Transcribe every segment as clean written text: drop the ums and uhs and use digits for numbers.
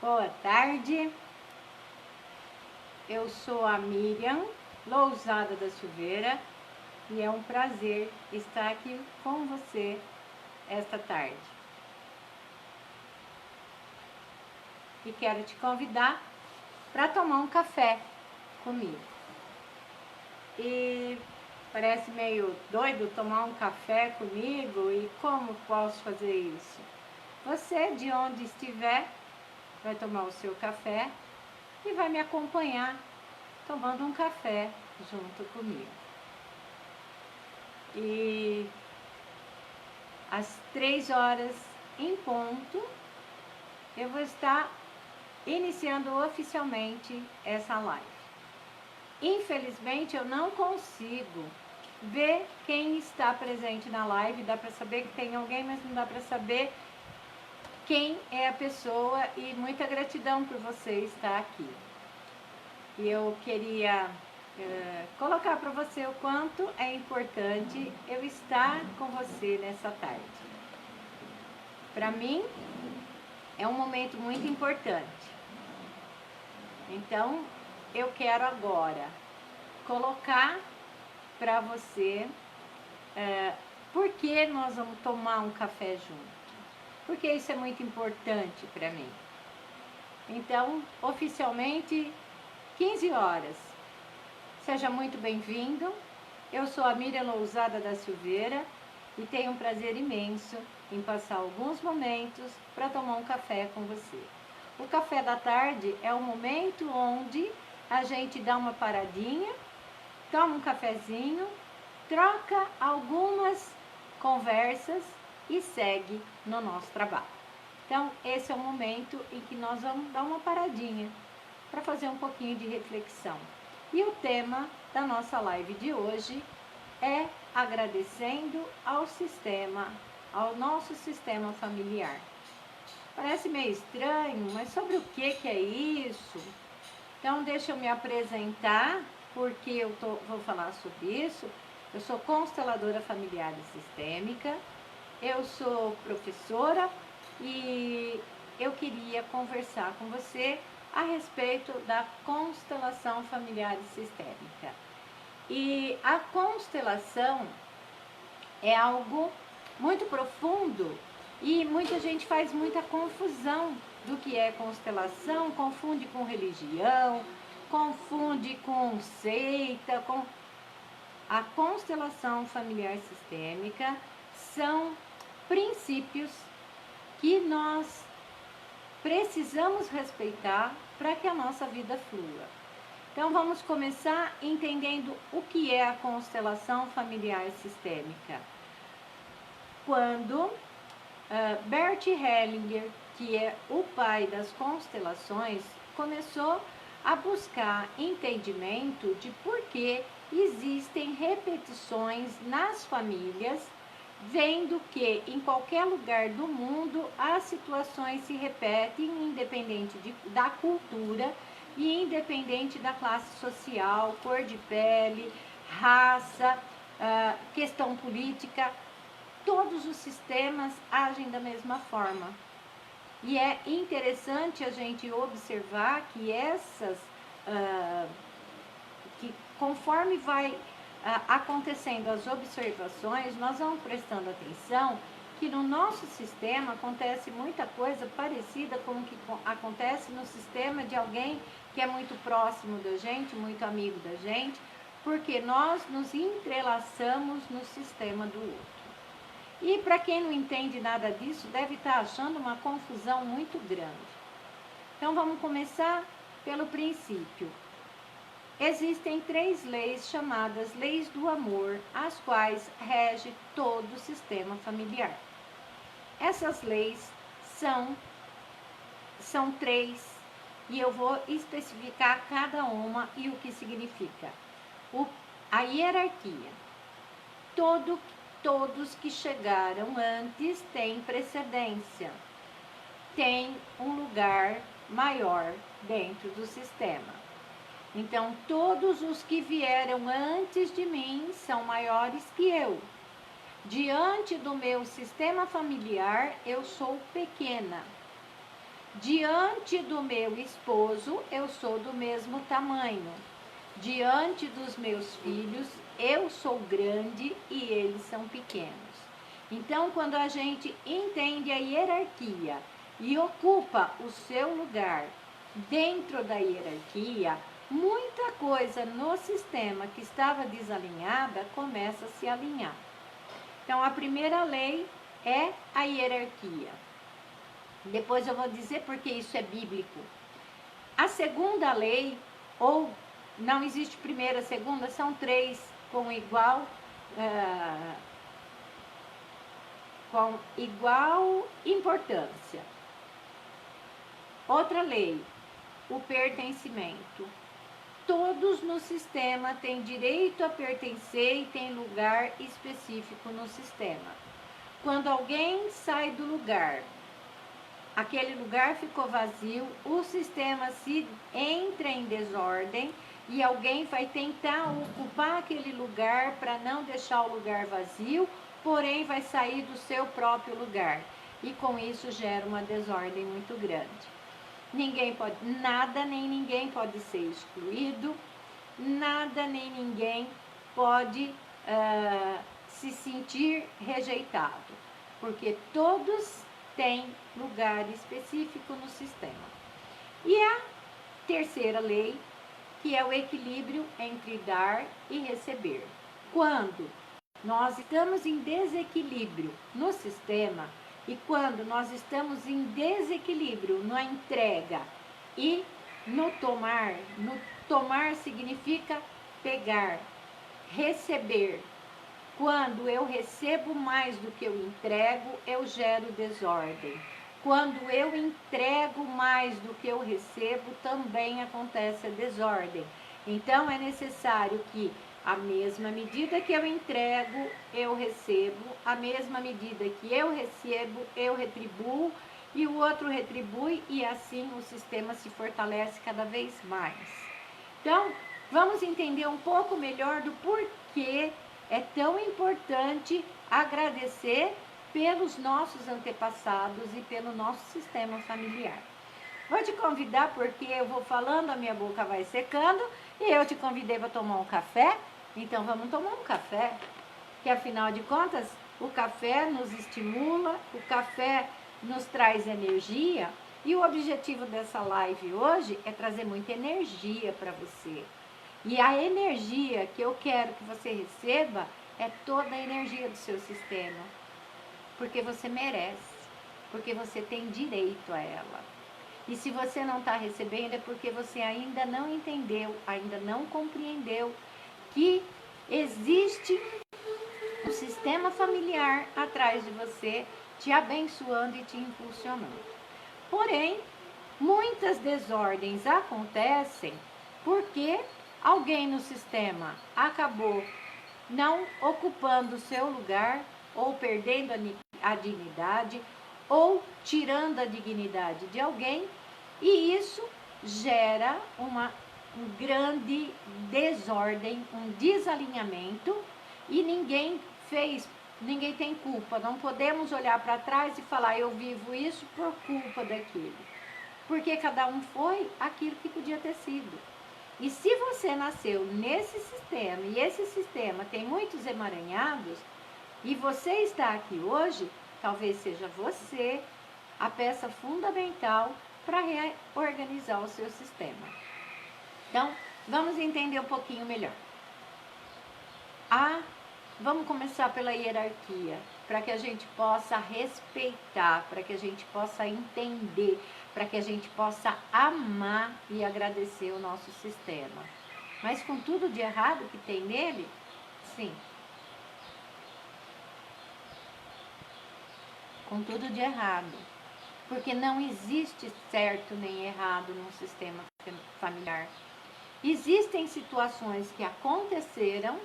Boa tarde, eu sou a Miriam Lousada da Silveira e é um prazer estar aqui com você esta tarde. E quero te convidar para tomar um café comigo. E parece meio doido tomar um café comigo, e como posso fazer isso? Você, de onde estiver, vai tomar o seu café e vai me acompanhar tomando um café junto comigo. E às 3 horas em ponto, eu vou estar iniciando oficialmente essa live. Infelizmente, eu não consigo ver quem está presente na live. Dá para saber que tem alguém, mas não dá para saber quem é a pessoa, e muita gratidão por você estar aqui. E eu queria colocar para você o quanto é importante eu estar com você nessa tarde. Para mim, é um momento muito importante. Então, eu quero agora colocar para você por que nós vamos tomar um café junto. Porque isso é muito importante para mim. Então, oficialmente, 15 horas. Seja muito bem-vindo. Eu sou a Miriam Lousada da Silveira e tenho um prazer imenso em passar alguns momentos para tomar um café com você. O café da tarde é o momento onde a gente dá uma paradinha, toma um cafezinho, troca algumas conversas e segue no nosso trabalho. Então, esse é o momento em que nós vamos dar uma paradinha para fazer um pouquinho de reflexão. E o tema da nossa live de hoje é agradecendo ao nosso sistema familiar. Parece meio estranho, mas sobre o que é isso? Então, deixa eu me apresentar, porque eu vou falar sobre isso. Eu sou consteladora familiar e sistêmica, eu sou professora e eu queria conversar com você a respeito da constelação familiar e sistêmica. E a constelação é algo muito profundo e muita gente faz muita confusão do que é constelação, confunde com religião, confunde com seita, com... A constelação familiar sistêmica são princípios que nós precisamos respeitar para que a nossa vida flua. Então vamos começar entendendo o que é a constelação familiar sistêmica. Quando Bert Hellinger, que é o pai das constelações, começou a buscar entendimento de por que existem repetições nas famílias, vendo que em qualquer lugar do mundo as situações se repetem, independente da cultura e independente da classe social, cor de pele, raça, questão política. Todos os sistemas agem da mesma forma. E é interessante a gente observar que que conforme vai acontecendo as observações, nós vamos prestando atenção que no nosso sistema acontece muita coisa parecida com o que acontece no sistema de alguém que é muito próximo da gente, muito amigo da gente, porque nós nos entrelaçamos no sistema do outro. E para quem não entende nada disso, deve estar achando uma confusão muito grande. Então vamos começar pelo princípio. Existem 3 leis chamadas leis do amor, as quais rege todo o sistema familiar. Essas leis são 3 e eu vou especificar cada uma e o que significa. A hierarquia. Todos que chegaram antes têm precedência, têm um lugar maior dentro do sistema. Então, todos os que vieram antes de mim são maiores que eu. Diante do meu sistema familiar, eu sou pequena. Diante do meu esposo, eu sou do mesmo tamanho. Diante dos meus filhos, eu sou grande e eles são pequenos. Então, quando a gente entende a hierarquia e ocupa o seu lugar dentro da hierarquia, muita coisa no sistema que estava desalinhada começa a se alinhar. Então, a primeira lei é a hierarquia. Depois eu vou dizer porque isso é bíblico. A segunda lei, ou não existe primeira, segunda, são três com igual importância. Outra lei, o pertencimento. Todos no sistema têm direito a pertencer e têm lugar específico no sistema. Quando alguém sai do lugar, aquele lugar ficou vazio, o sistema se entra em desordem e alguém vai tentar ocupar aquele lugar para não deixar o lugar vazio, porém vai sair do seu próprio lugar. E com isso gera uma desordem muito grande. Nada nem ninguém pode ser excluído, nada nem ninguém pode se sentir rejeitado, porque todos têm lugar específico no sistema. E a terceira lei, que é o equilíbrio entre dar e receber. Quando nós estamos em desequilíbrio no sistema, e quando nós estamos em desequilíbrio na entrega e no tomar significa pegar, receber. Quando eu recebo mais do que eu entrego, eu gero desordem. Quando eu entrego mais do que eu recebo, também acontece a desordem. Então é necessário que a mesma medida que eu entrego, eu recebo, a mesma medida que eu recebo, eu retribuo, e o outro retribui, e assim o sistema se fortalece cada vez mais. Então, vamos entender um pouco melhor do porquê é tão importante agradecer pelos nossos antepassados e pelo nosso sistema familiar. Vou te convidar porque eu vou falando, a minha boca vai secando, e eu te convidei para tomar um café, então vamos tomar um café, que afinal de contas o café nos estimula, o café nos traz energia, e o objetivo dessa live hoje é trazer muita energia para você. E a energia que eu quero que você receba é toda a energia do seu sistema, porque você merece, porque você tem direito a ela. E se você não está recebendo é porque você ainda não entendeu, ainda não compreendeu que existe um sistema familiar atrás de você, te abençoando e te impulsionando. Porém, muitas desordens acontecem porque alguém no sistema acabou não ocupando o seu lugar, ou perdendo a dignidade, ou tirando a dignidade de alguém, e isso gera uma grande desordem, um desalinhamento, e ninguém tem culpa. Não podemos olhar para trás e falar, eu vivo isso por culpa daquilo, porque cada um foi aquilo que podia ter sido. E se você nasceu nesse sistema, e esse sistema tem muitos emaranhados, e você está aqui hoje, talvez seja você a peça fundamental para reorganizar o seu sistema. Então, vamos entender um pouquinho melhor. Vamos começar pela hierarquia, para que a gente possa respeitar, para que a gente possa entender, para que a gente possa amar e agradecer o nosso sistema. Mas com tudo de errado que tem nele, sim. Com tudo de errado. Porque não existe certo nem errado num sistema familiar. Existem situações que aconteceram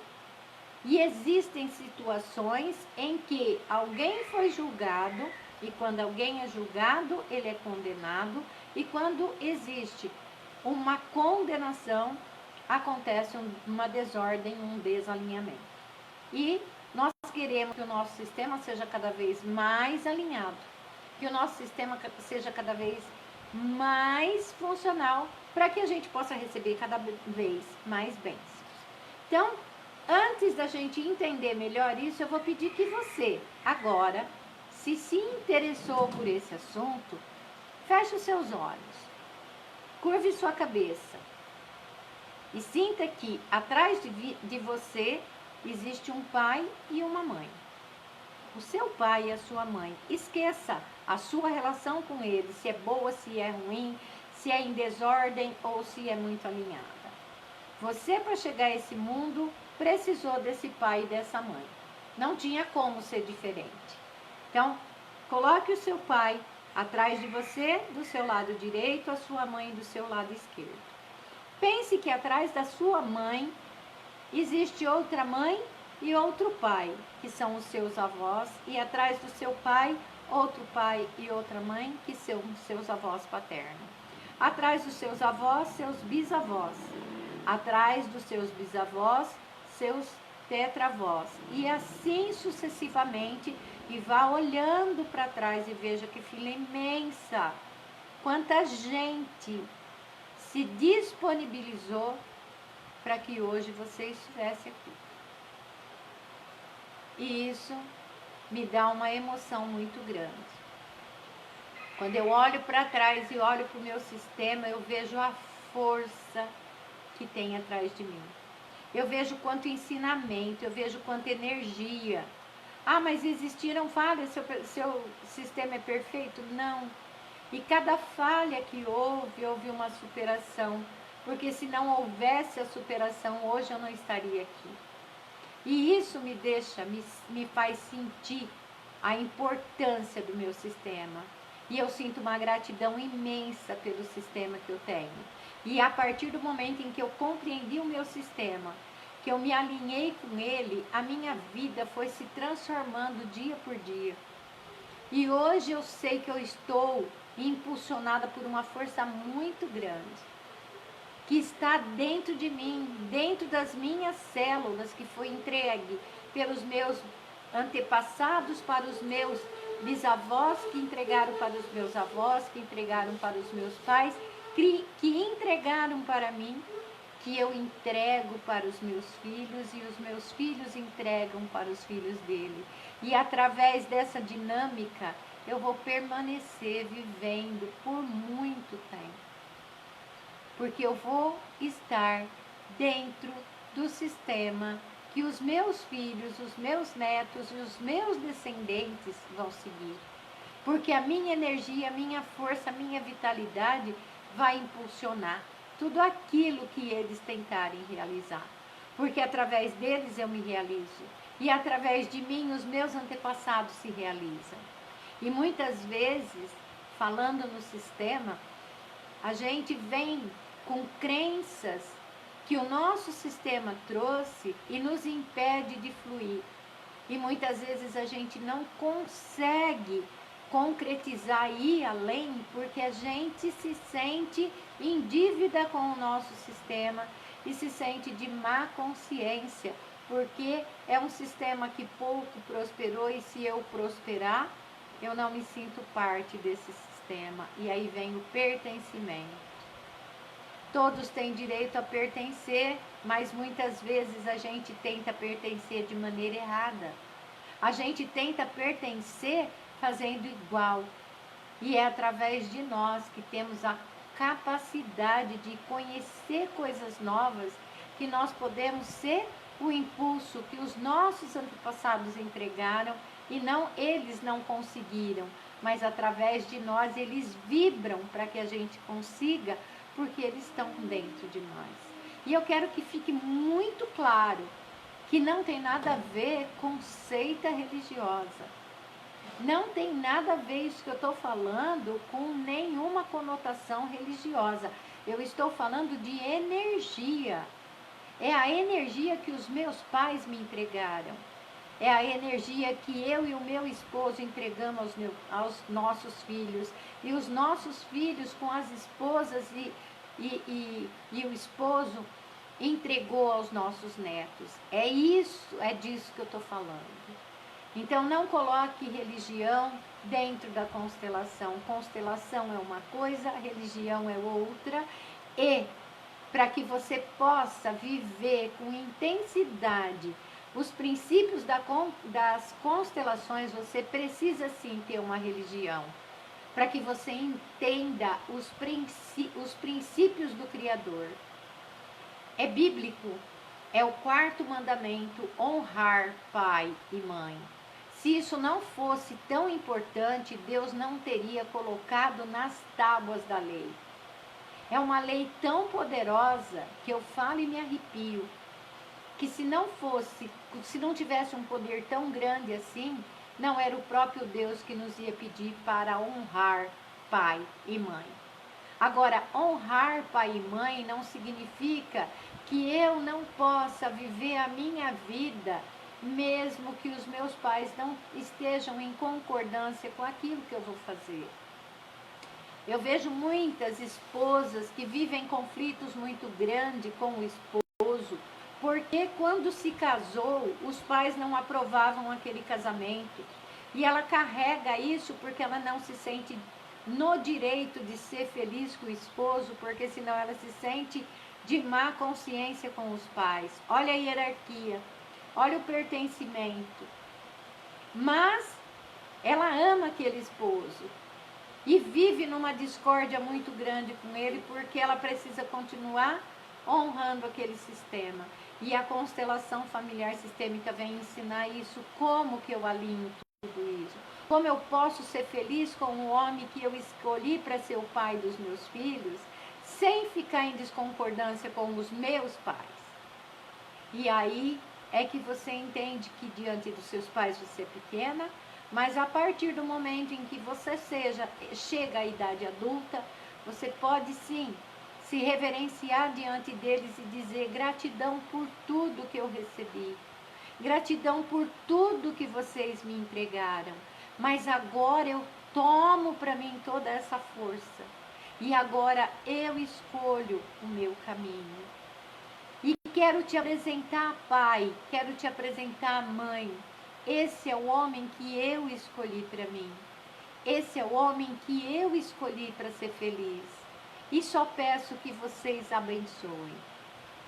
e existem situações em que alguém foi julgado, e quando alguém é julgado, ele é condenado, e quando existe uma condenação, acontece uma desordem, um desalinhamento. E nós queremos que o nosso sistema seja cada vez mais alinhado, que o nosso sistema seja cada vez mais funcional para que a gente possa receber cada vez mais bênçãos. Então, antes da gente entender melhor isso, eu vou pedir que você, agora, se interessou por esse assunto, feche os seus olhos, curve sua cabeça e sinta que atrás de você existe um pai e uma mãe. O seu pai e a sua mãe. Esqueça a sua relação com ele, se é boa, se é ruim, se é em desordem ou se é muito alinhada. Você, para chegar a esse mundo, precisou desse pai e dessa mãe. Não tinha como ser diferente. Então, coloque o seu pai atrás de você, do seu lado direito, a sua mãe do seu lado esquerdo. Pense que atrás da sua mãe existe outra mãe e outro pai, que são os seus avós, e atrás do seu pai, outro pai e outra mãe, que são os seus avós paternos. Atrás dos seus avós, seus bisavós. Atrás dos seus bisavós, seus tetravós. E assim sucessivamente, e vá olhando para trás e veja que fila imensa. Quanta gente se disponibilizou para que hoje você estivesse aqui. E isso me dá uma emoção muito grande. Quando eu olho para trás e olho para o meu sistema, eu vejo a força que tem atrás de mim. Eu vejo quanto ensinamento, eu vejo quanta energia. Ah, mas existiram falhas, seu sistema é perfeito? Não. E cada falha que houve uma superação. Porque se não houvesse a superação, hoje eu não estaria aqui. E isso me faz sentir a importância do meu sistema. E eu sinto uma gratidão imensa pelo sistema que eu tenho. E a partir do momento em que eu compreendi o meu sistema, que eu me alinhei com ele, a minha vida foi se transformando dia por dia. E hoje eu sei que eu estou impulsionada por uma força muito grande, que está dentro de mim, dentro das minhas células, que foi entregue pelos meus antepassados para os meus bisavós, que entregaram para os meus avós, que entregaram para os meus pais, que entregaram para mim, que eu entrego para os meus filhos e os meus filhos entregam para os filhos dele. E através dessa dinâmica, eu vou permanecer vivendo por muito tempo. Porque eu vou estar dentro do sistema que os meus filhos, os meus netos e os meus descendentes vão seguir. Porque a minha energia, a minha força, a minha vitalidade vai impulsionar tudo aquilo que eles tentarem realizar. Porque através deles eu me realizo. E através de mim os meus antepassados se realizam. E muitas vezes, falando no sistema, a gente vem com crenças que o nosso sistema trouxe e nos impede de fluir. E muitas vezes a gente não consegue concretizar e ir além porque a gente se sente em dívida com o nosso sistema e se sente de má consciência, porque é um sistema que pouco prosperou e se eu prosperar, eu não me sinto parte desse sistema. E aí vem o pertencimento. Todos têm direito a pertencer, mas muitas vezes a gente tenta pertencer de maneira errada. A gente tenta pertencer fazendo igual. E é através de nós que temos a capacidade de conhecer coisas novas que nós podemos ser o impulso que os nossos antepassados entregaram e eles não conseguiram, mas através de nós eles vibram para que a gente consiga, porque eles estão dentro de nós. E eu quero que fique muito claro que não tem nada a ver com seita religiosa. Não tem nada a ver isso que eu estou falando com nenhuma conotação religiosa. Eu estou falando de energia. É a energia que os meus pais me entregaram. É a energia que eu e o meu esposo entregamos aos nossos filhos. E os nossos filhos com as esposas e o esposo entregou aos nossos netos. É disso que eu estou falando. Então não coloque religião dentro da constelação. Constelação é uma coisa, religião é outra, e para que você possa viver com intensidade os princípios das constelações, você precisa sim ter uma religião, para que você entenda os princípios do Criador. É bíblico, é o 4º mandamento, honrar pai e mãe. Se isso não fosse tão importante, Deus não teria colocado nas tábuas da lei. É uma lei tão poderosa que eu falo e me arrepio, que se não tivesse um poder tão grande assim, não era o próprio Deus que nos ia pedir para honrar pai e mãe. Agora, honrar pai e mãe não significa que eu não possa viver a minha vida, mesmo que os meus pais não estejam em concordância com aquilo que eu vou fazer. Eu vejo muitas esposas que vivem conflitos muito grandes com o esposo, porque quando se casou, os pais não aprovavam aquele casamento. E ela carrega isso porque ela não se sente no direito de ser feliz com o esposo, porque senão ela se sente de má consciência com os pais. Olha a hierarquia, olha o pertencimento. Mas ela ama aquele esposo e vive numa discórdia muito grande com ele, porque ela precisa continuar honrando aquele sistema. E a constelação familiar sistêmica vem ensinar isso, como que eu alinho tudo isso. Como eu posso ser feliz com o homem que eu escolhi para ser o pai dos meus filhos, sem ficar em desconcordância com os meus pais. E aí é que você entende que diante dos seus pais você é pequena, mas a partir do momento em que você chega à idade adulta, você pode sim se reverenciar diante deles e dizer gratidão por tudo que eu recebi, gratidão por tudo que vocês me entregaram, mas agora eu tomo para mim toda essa força e agora eu escolho o meu caminho. E quero te apresentar, pai, quero te apresentar, mãe. Esse é o homem que eu escolhi para mim. Esse é o homem que eu escolhi para ser feliz. E só peço que vocês abençoem,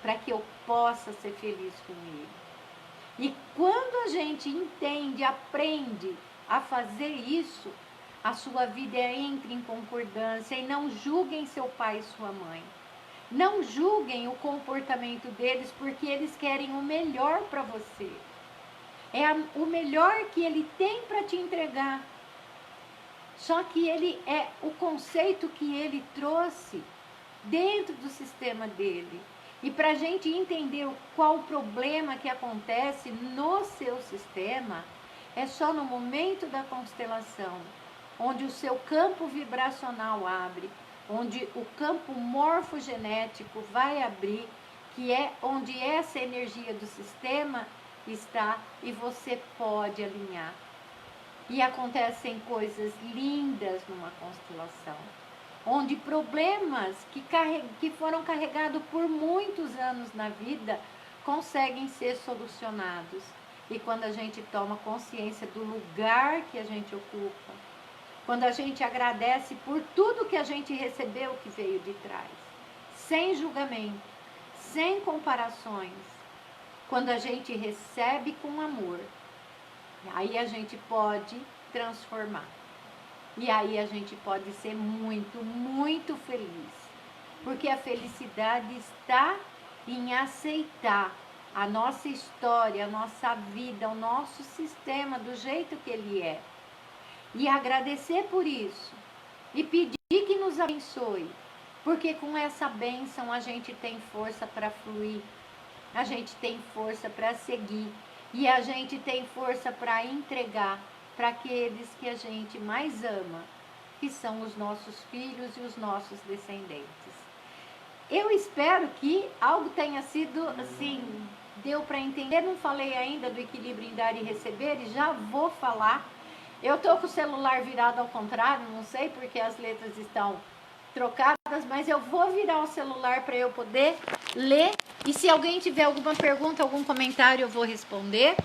para que eu possa ser feliz com ele. E quando a gente entende, aprende a fazer isso, a sua vida entra em concordância. E não julguem seu pai e sua mãe. Não julguem o comportamento deles, porque eles querem o melhor para você. É o melhor que ele tem para te entregar. Só que ele é o conceito que ele trouxe dentro do sistema dele. E para a gente entender qual o problema que acontece no seu sistema, é só no momento da constelação, onde o seu campo vibracional abre, onde o campo morfogenético vai abrir, que é onde essa energia do sistema está, e você pode alinhar. E acontecem coisas lindas numa constelação, onde problemas que foram carregados por muitos anos na vida conseguem ser solucionados. E quando a gente toma consciência do lugar que a gente ocupa, quando a gente agradece por tudo que a gente recebeu que veio de trás, sem julgamento, sem comparações, quando a gente recebe com amor, aí a gente pode transformar. E aí a gente pode ser muito, muito feliz. Porque a felicidade está em aceitar a nossa história, a nossa vida, o nosso sistema do jeito que ele é. E agradecer por isso. E pedir que nos abençoe. Porque com essa bênção a gente tem força para fluir. A gente tem força para seguir. E a gente tem força para entregar para aqueles que a gente mais ama, que são os nossos filhos e os nossos descendentes. Eu espero que algo tenha sido assim, deu para entender. Não falei ainda do equilíbrio em dar e receber, e já vou falar. Eu estou com o celular virado ao contrário, não sei porque as letras estão trocadas, mas eu vou virar o celular para eu poder ler. E se alguém tiver alguma pergunta, algum comentário, eu vou responder.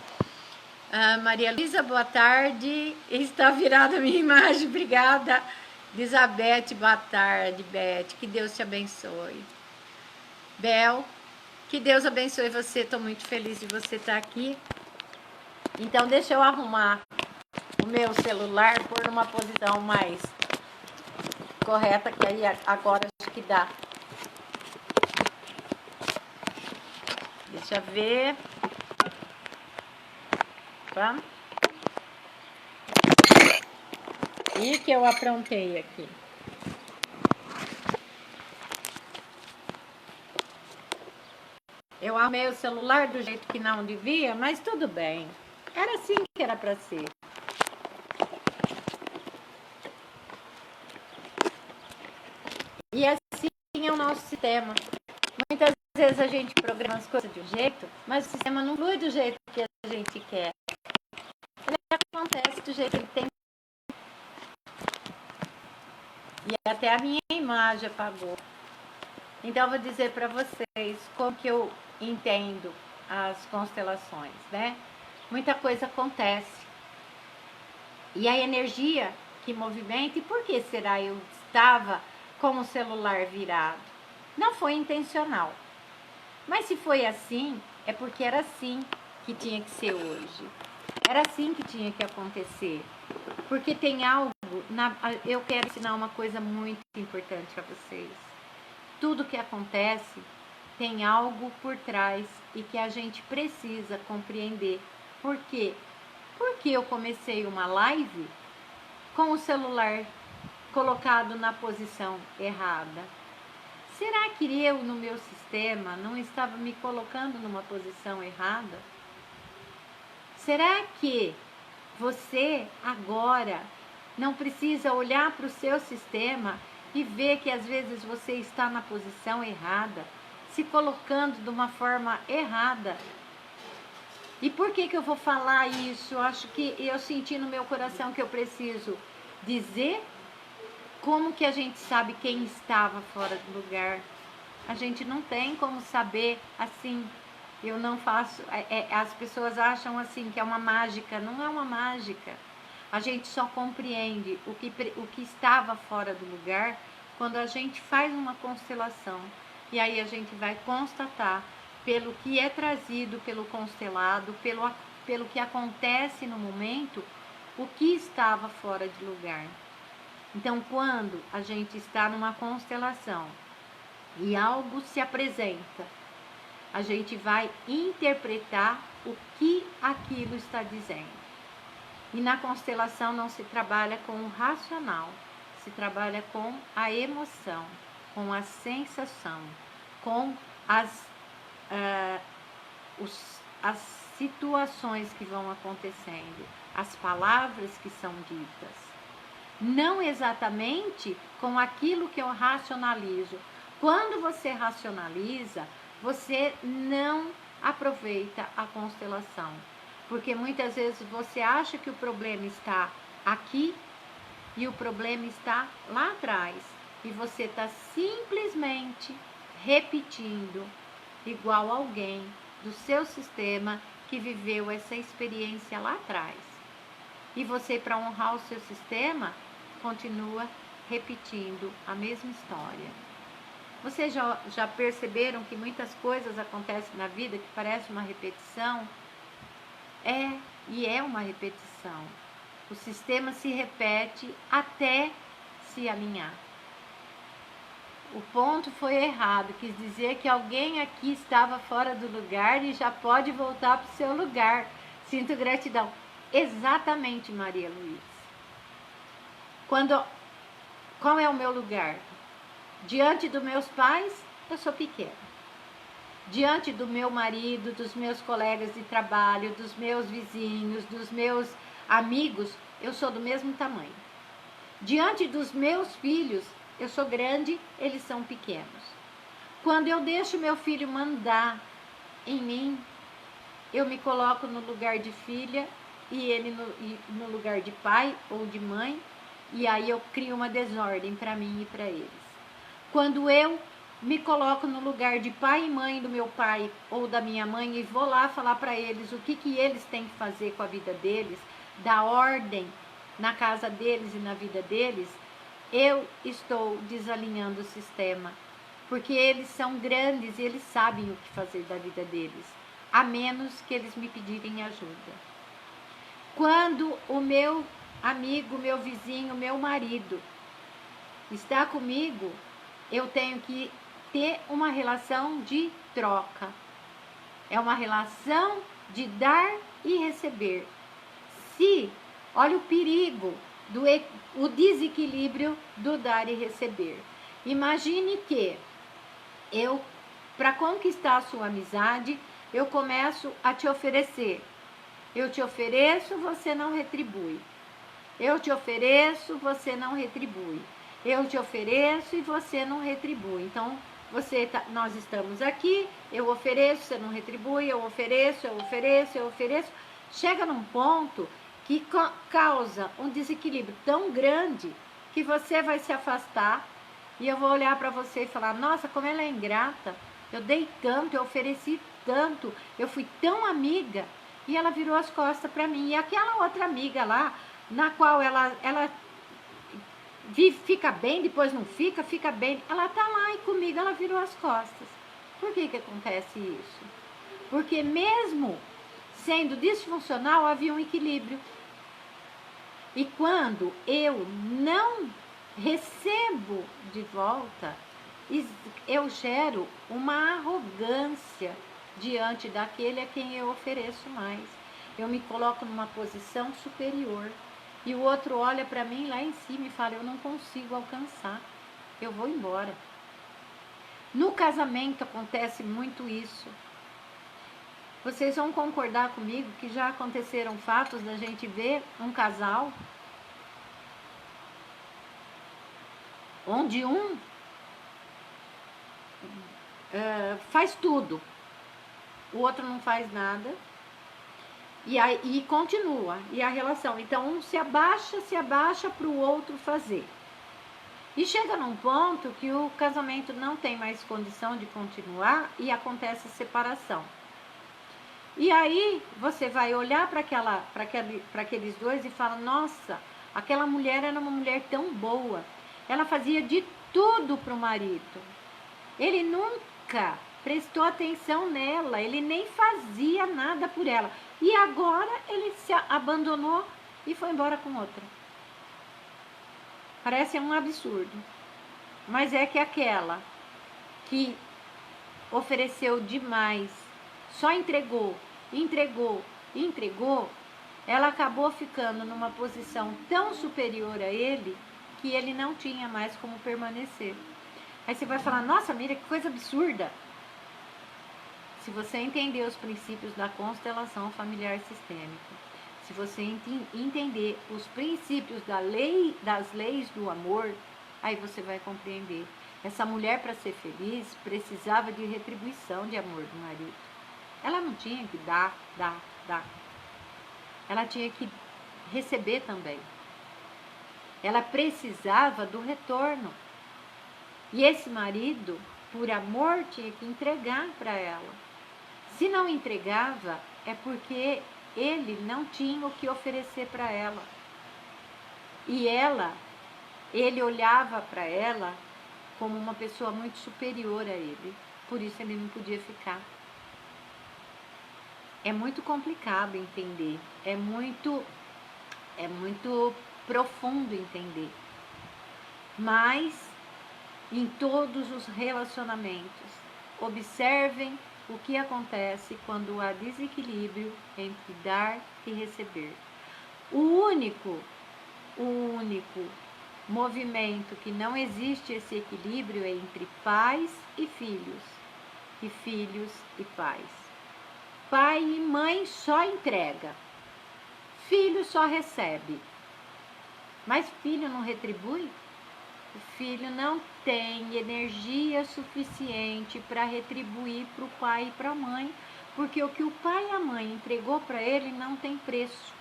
Maria Luísa, boa tarde. Está virada a minha imagem, obrigada. Elizabeth, boa tarde, Beth. Que Deus te abençoe. Bel, que Deus abençoe você. Estou muito feliz de você estar aqui. Então, deixa eu arrumar o meu celular, pôr numa posição mais correta, que aí agora acho que dá. Deixa eu ver. Tá? E que eu aprontei aqui. Eu arrumei o celular do jeito que não devia, mas tudo bem. Era assim que era para ser. E assim é o nosso sistema. Muitas vezes a gente programa as coisas de um jeito, mas o sistema não flui do jeito que a gente quer. Ele acontece do jeito que ele tem. E até a minha imagem apagou. Então eu vou dizer para vocês como que eu entendo as constelações, né? Muita coisa acontece. E a energia que movimenta, e por que será eu estava com o celular virado? Não foi intencional. Mas se foi assim, é porque era assim que tinha que ser hoje. Era assim que tinha que acontecer. Porque tem algo, eu quero ensinar uma coisa muito importante para vocês. Tudo que acontece tem algo por trás e que a gente precisa compreender. Por quê? Porque eu comecei uma live com o celular colocado na posição errada. Será que eu, no meu sistema, não estava me colocando numa posição errada? Será que você agora não precisa olhar para o seu sistema e ver que às vezes você está na posição errada, se colocando de uma forma errada? E por que eu vou falar isso? Eu acho que eu senti no meu coração que eu preciso dizer. Como que a gente sabe quem estava fora do lugar? A gente não tem como saber assim. Eu não faço. As pessoas acham assim que é uma mágica. Não é uma mágica. A gente só compreende o que estava fora do lugar quando a gente faz uma constelação. E aí a gente vai constatar pelo que é trazido pelo constelado, pelo que acontece no momento, o que estava fora de lugar. Então, quando a gente está numa constelação e algo se apresenta, a gente vai interpretar o que aquilo está dizendo. E na constelação não se trabalha com o racional, se trabalha com a emoção, com a sensação, com as situações que vão acontecendo, as palavras que são ditas. Não exatamente com aquilo que eu racionalizo. Quando você racionaliza, você não aproveita a constelação. Porque muitas vezes você acha que o problema está aqui e o problema está lá atrás. E você está simplesmente repetindo igual alguém do seu sistema que viveu essa experiência lá atrás. E você, para honrar o seu sistema, continua repetindo a mesma história. Vocês já perceberam que muitas coisas acontecem na vida que parece uma repetição? É uma repetição. O sistema se repete até se alinhar. O ponto foi errado, quis dizer que alguém aqui estava fora do lugar e já pode voltar para o seu lugar. Sinto gratidão. Exatamente, Maria Luísa. Qual é o meu lugar? Diante dos meus pais, eu sou pequena. Diante do meu marido, dos meus colegas de trabalho, dos meus vizinhos, dos meus amigos, eu sou do mesmo tamanho. Diante dos meus filhos, eu sou grande, eles são pequenos. Quando eu deixo meu filho mandar em mim, eu me coloco no lugar de filha e ele no lugar de pai ou de mãe, e aí eu crio uma desordem para mim e para eles. Quando eu me coloco no lugar de pai e mãe do meu pai ou da minha mãe e vou lá falar para eles o que eles têm que fazer com a vida deles, dar ordem na casa deles e na vida deles, eu estou desalinhando o sistema. Porque eles são grandes e eles sabem o que fazer da vida deles, a menos que eles me pedirem ajuda. Quando o meu amigo, meu vizinho, meu marido está comigo, eu tenho que ter uma relação de troca. É uma relação de dar e receber. Olha o perigo, o desequilíbrio do dar e receber. Imagine que para conquistar a sua amizade, eu começo a te oferecer. Eu te ofereço, você não retribui. Eu te ofereço, você não retribui. Eu te ofereço e você não retribui. Então, nós estamos aqui, eu ofereço, você não retribui, eu ofereço, eu ofereço, eu ofereço. Chega num ponto que causa um desequilíbrio tão grande que você vai se afastar e eu vou olhar para você e falar, nossa, como ela é ingrata, eu dei tanto, eu ofereci tanto, eu fui tão amiga, e ela virou as costas para mim. E aquela outra amiga lá, na qual ela fica bem, depois não fica bem, ela tá lá e comigo ela virou as costas. Por que acontece isso? Porque mesmo sendo disfuncional, havia um equilíbrio. E quando eu não recebo de volta, eu gero uma arrogância diante daquele a quem eu ofereço mais. Eu me coloco numa posição superior. E o outro olha para mim lá em cima e fala, eu não consigo alcançar, eu vou embora. No casamento acontece muito isso. Vocês vão concordar comigo que já aconteceram fatos da gente ver um casal onde um faz tudo, o outro não faz nada, e continua, e a relação, então um se abaixa para o outro fazer. E chega num ponto que o casamento não tem mais condição de continuar e acontece a separação. E aí você vai olhar para aqueles dois e fala, nossa, aquela mulher era uma mulher tão boa, ela fazia de tudo para o marido, ele nunca prestou atenção nela, ele nem fazia nada por ela, e agora ele se abandonou e foi embora com outra. Parece um absurdo, mas é que aquela que ofereceu demais, só entregou, ela acabou ficando numa posição tão superior a ele que ele não tinha mais como permanecer. Aí você vai falar, nossa, Miriam, que coisa absurda. Se você entender os princípios da constelação familiar sistêmica, se você entender os princípios das leis do amor, aí você vai compreender. Essa mulher, para ser feliz, precisava de retribuição de amor do marido. Ela não tinha que dar. Ela tinha que receber também. Ela precisava do retorno. E esse marido, por amor, tinha que entregar para ela. Se não entregava, é porque ele não tinha o que oferecer para ela. E ele olhava para ela como uma pessoa muito superior a ele. Por isso ele não podia ficar. É muito complicado entender. É muito profundo entender. Mas, em todos os relacionamentos, observem o que acontece quando há desequilíbrio entre dar e receber. O único movimento que não existe esse equilíbrio é entre pais e filhos e pais. Pai e mãe só entrega, filho só recebe, mas filho não retribui. O filho não tem energia suficiente para retribuir para o pai e para a mãe, porque o que o pai e a mãe entregou para ele não tem preço.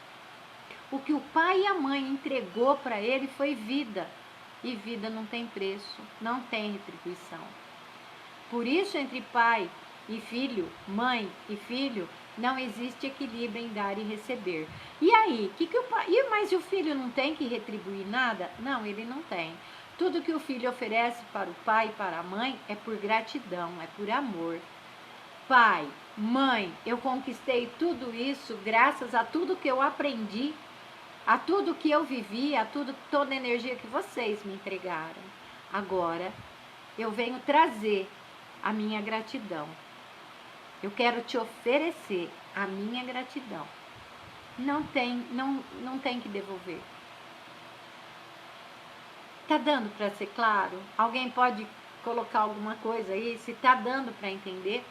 O que o pai e a mãe entregou para ele foi vida, e vida não tem preço, não tem retribuição. Por isso, entre pai e filho, mãe e filho, não existe equilíbrio em dar e receber. E aí, mas o filho não tem que retribuir nada? Não, ele não tem. Tudo que o filho oferece para o pai e para a mãe é por gratidão, é por amor. Pai, mãe, eu conquistei tudo isso graças a tudo que eu aprendi, a tudo que eu vivi, a toda a energia que vocês me entregaram. Agora, eu venho trazer a minha gratidão. Eu quero te oferecer a minha gratidão. Não tem que devolver. Tá dando para ser claro? Alguém pode colocar alguma coisa aí? Se tá dando para entender?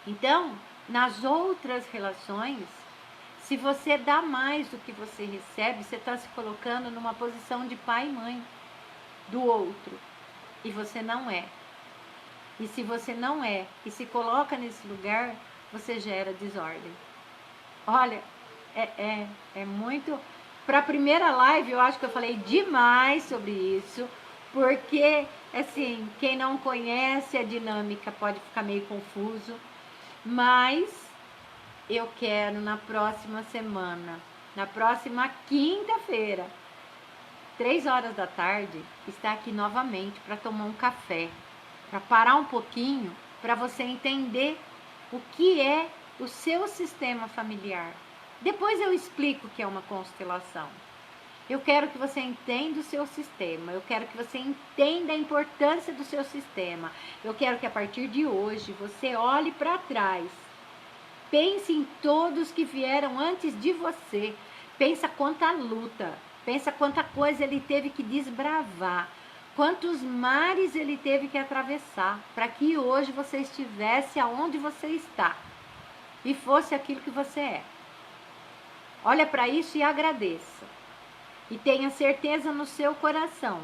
Então, nas outras relações, se você dá mais do que você recebe, você está se colocando numa posição de pai e mãe do outro. E você não é. E se você não é e se coloca nesse lugar, você gera desordem. Olha, é muito... Para a primeira live, eu acho que eu falei demais sobre isso, porque, assim, quem não conhece a dinâmica pode ficar meio confuso, mas eu quero na próxima semana, na próxima quinta-feira, 3 horas da tarde, estar aqui novamente para tomar um café, para parar um pouquinho, para você entender o que é o seu sistema familiar. Depois eu explico o que é uma constelação. Eu quero que você entenda o seu sistema, eu quero que você entenda a importância do seu sistema. Eu quero que a partir de hoje você olhe para trás. Pense em todos que vieram antes de você. Pensa quanta luta, pensa quanta coisa ele teve que desbravar. Quantos mares ele teve que atravessar para que hoje você estivesse aonde você está e fosse aquilo que você é. Olha para isso e agradeça. E tenha certeza no seu coração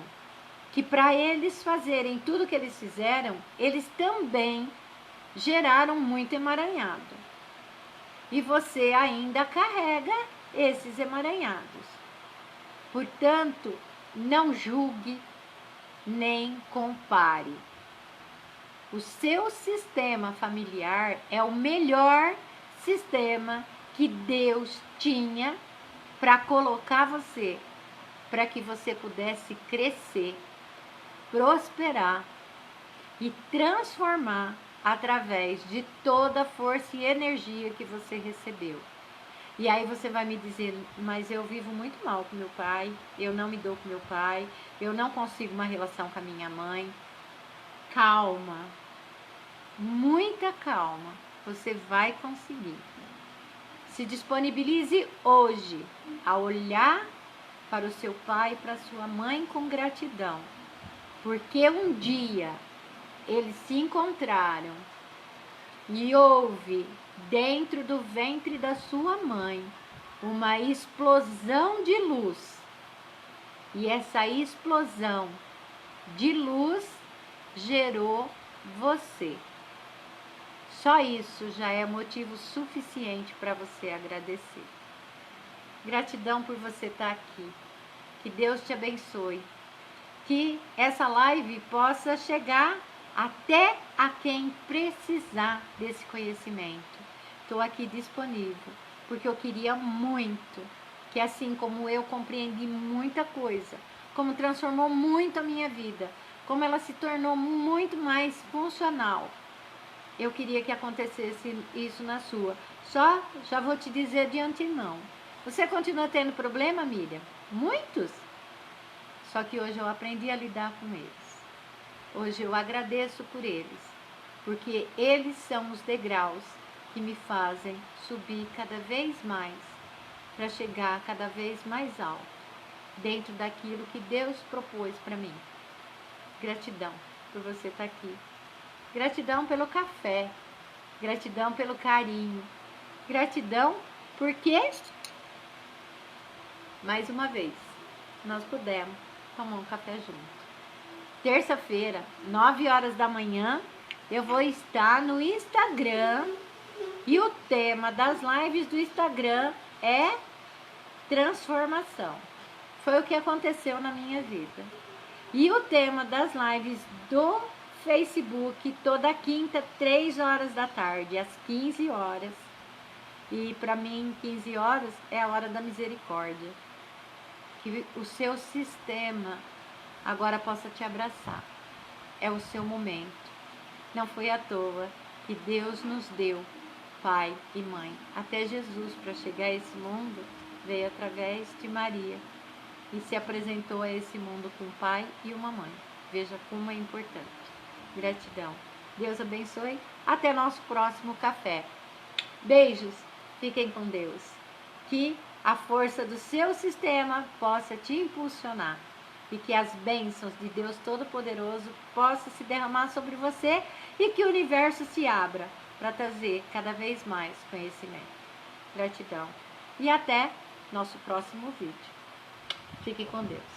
que para eles fazerem tudo que eles fizeram, eles também geraram muito emaranhado. E você ainda carrega esses emaranhados. Portanto, não julgue nem compare. O seu sistema familiar é o melhor sistema que Deus tinha para colocar você, para que você pudesse crescer, prosperar e transformar através de toda a força e energia que você recebeu. E aí você vai me dizer, mas eu vivo muito mal com meu pai, eu não me dou com meu pai, eu não consigo uma relação com a minha mãe. Calma, muita calma, você vai conseguir. Se disponibilize hoje a olhar para o seu pai e para a sua mãe com gratidão, porque um dia eles se encontraram e houve dentro do ventre da sua mãe uma explosão de luz. E essa explosão de luz gerou você. Só isso já é motivo suficiente para você agradecer. Gratidão por você estar aqui. Que Deus te abençoe. Que essa live possa chegar até a quem precisar desse conhecimento. Estou aqui disponível, porque eu queria muito que, assim como eu compreendi muita coisa, como transformou muito a minha vida, como ela se tornou muito mais funcional, eu queria que acontecesse isso na sua. Já vou te dizer de antemão. Você continua tendo problema, Miriam? Muitos? Só que hoje eu aprendi a lidar com eles. Hoje eu agradeço por eles, porque eles são os degraus que me fazem subir cada vez mais, para chegar cada vez mais alto, dentro daquilo que Deus propôs para mim. Gratidão por você estar aqui. Gratidão pelo café, gratidão pelo carinho, gratidão porque, mais uma vez, nós pudemos tomar um café junto. Terça-feira, 9 horas da manhã, eu vou estar no Instagram e o tema das lives do Instagram é transformação. Foi o que aconteceu na minha vida. E o tema das lives do Facebook, toda quinta, 3 horas da tarde, às 15 horas. E para mim, 15 horas é a hora da misericórdia. Que o seu sistema agora possa te abraçar. É o seu momento. Não foi à toa que Deus nos deu pai e mãe. Até Jesus, para chegar a esse mundo, veio através de Maria e se apresentou a esse mundo com um pai e uma mãe. Veja como é importante. Gratidão. Deus abençoe. Até nosso próximo café. Beijos. Fiquem com Deus. Que a força do seu sistema possa te impulsionar e que as bênçãos de Deus Todo-Poderoso possam se derramar sobre você e que o universo se abra para trazer cada vez mais conhecimento. Gratidão. E até nosso próximo vídeo. Fique com Deus.